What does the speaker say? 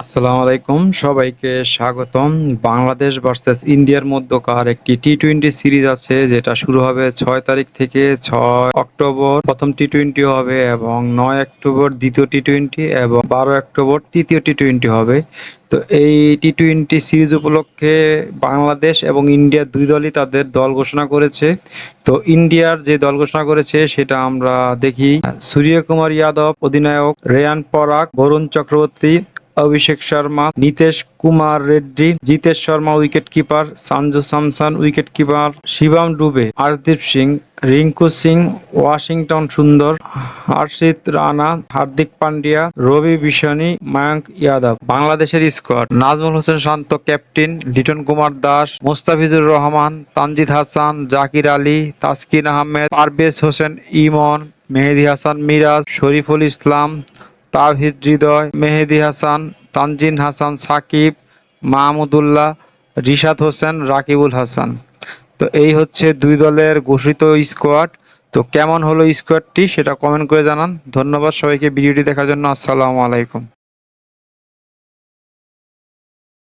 আসসালামু আলাইকুম, সবাইকে স্বাগতম। বাংলাদেশ ভার্সেস ইন্ডিয়ার মধ্যকার একটি টি-টোয়েন্টি সিরিজ আছে, যেটা শুরু হবে 6 তারিখ থেকে। 6 অক্টোবর প্রথম টি-টোয়েন্টি হবে এবং 9 অক্টোবর দ্বিতীয় টি-টোয়েন্টি এবং 12 অক্টোবর তৃতীয় টি-টোয়েন্টি হবে। তো এই টি-টোয়েন্টি সিরিজ উপলক্ষে বাংলাদেশ এবং ইন্ডিয়া দুই দলই তাদের দল ঘোষণা করেছে। তো ইন্ডিয়ার যে দল ঘোষণা করেছে সেটা আমরা দেখি। সূর্যকুমার যাদব অধিনায়ক, Riyan Parag, Varun Chakravarthy, Abhishek Sharma, Nitish Kumar Reddy, Jitesh Sharma wicket keeper, Sanju Samson wicket keeper, Shivam Dube, Arshdeep Singh, Rinku Singh, Washington Sundar, Harshit Rana, Hardik Pandya, রবি বিশনি, মায়াঙ্ক যাদব। বাংলাদেশের স্কোয়াড: নাজমুল হোসেন শান্ত ক্যাপ্টেন, লিটন কুমার দাস, মোস্তাফিজুর রহমান, তানজিদ হাসান, জাকির আলী, তাসকিন আহমেদ, পারভেজ হোসেন ইমন, মেহেদী হাসান মিরাজ, শরীফুল ইসলাম, তাওহিদ হৃদয়, মেহেদী হাসান, তানজিন হাসান সাকিব, মাহমুদুল্লাহ, রিশাদ হোসেন, রাকিবুল হাসান। তো এই হচ্ছে দুই দলের ঘোষিত স্কোয়াড। তো কেমন হলো স্কোয়াডটি সেটা কমেন্ট করে জানান। ধন্যবাদ সবাইকে ভিডিওটি দেখার জন্য। আসসালামু আলাইকুম।